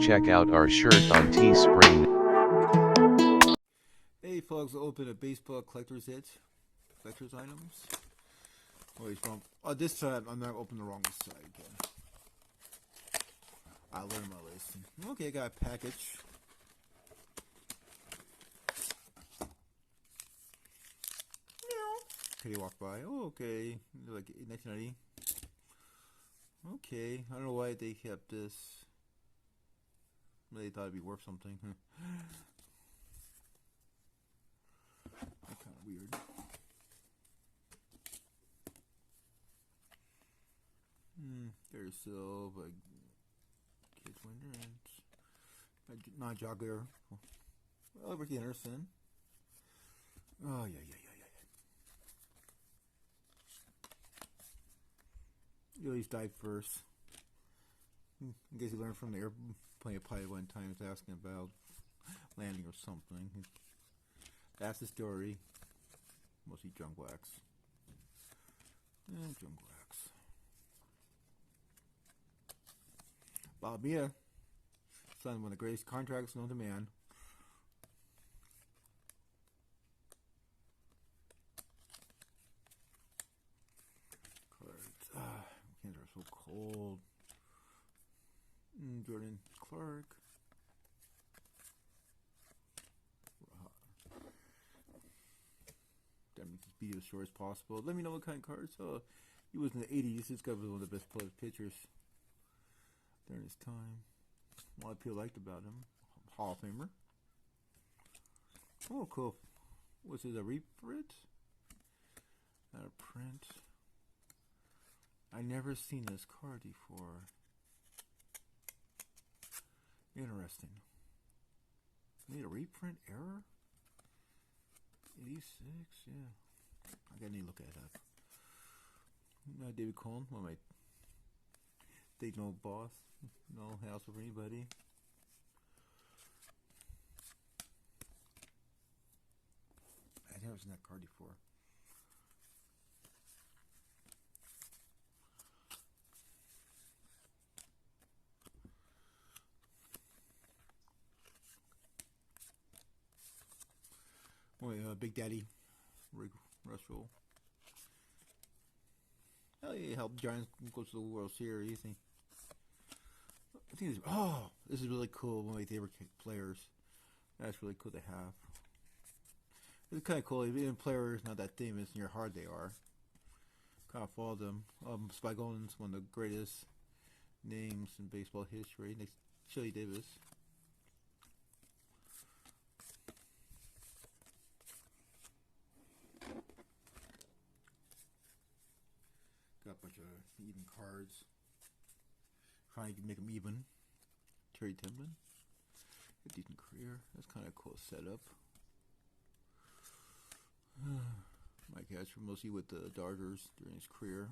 check out our shirt on Tespring. Hey folks, open a baseball collector's items. Always wrong. Oh, this time I'm not opening the wrong side again. I learned my lesson. Okay, I got a package. Okay, walk by. Oh, okay. Like 1990. Okay, I don't know why they kept this. They thought it'd be worth something. That's kind of weird. There's Silva, Kids Winter, not Jogger. Oh, Ricky Anderson. Oh, yeah. He always died first. I guess he learned from the airplane pilot one time. He was asking about landing or something. That's the story. Mostly junk wax. Junk wax. Blvd, signed one of the greatest contracts known to man. Hands are so cold. Jordan Clark. That makes this video as short as possible. Let me know what kind of cards. He was in the 80s. This guy was one of the best pitchers during his time. A lot of people liked about him. Hall of Famer. Oh, cool. Was it a reprint? Not a print. I never seen this card before. Interesting. Made a reprint error? 86, yeah. I gotta need to look at that. David Cohn, one of my think no boss, no house of anybody. I've never seen that card before. Big Daddy, Rick Russell. Oh, he helped Giants go to the World Series. I think this is really cool. One of my favorite players. That's really cool to have. It's kind of cool. Even players not that famous, in your heart they are. Kind of follow them. Spike Owen's one of the greatest names in baseball history. Next, Chili Davis. Got a bunch of even cards. Trying to make them even. Terry Timlin. A decent career. That's kind of a cool setup. My catcher mostly with the Dodgers during his career.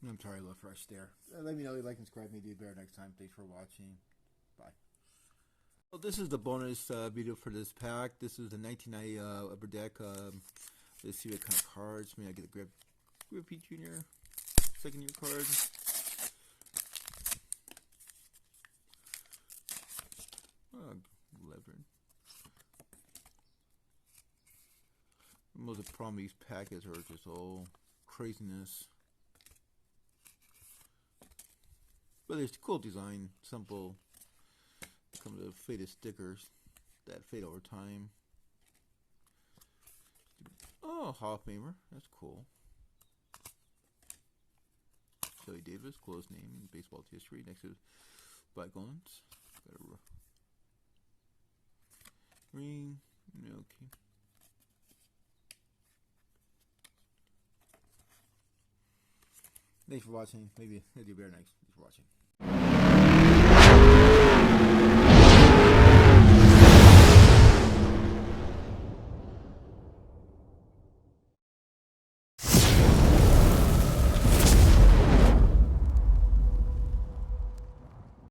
I'm sorry, I love fresh stare. Let me know if you like and subscribe. Maybe do better next time. Thanks for watching. Bye. Well, this is the bonus video for this pack. This is the 1990 upper deck. Let's see what kind of cards. Maybe I get a Griffey Jr. second year card. Blvd. Most of the problem these packets are just all craziness. But there's cool design, simple. Come to faded stickers that fade over time. Oh, Hall of Famer, that's cool. Chili Davis, coolest name in baseball history. Next to Bygones. Got a ring. Okay. Thanks for watching. Maybe I'll do better next. Thanks for watching.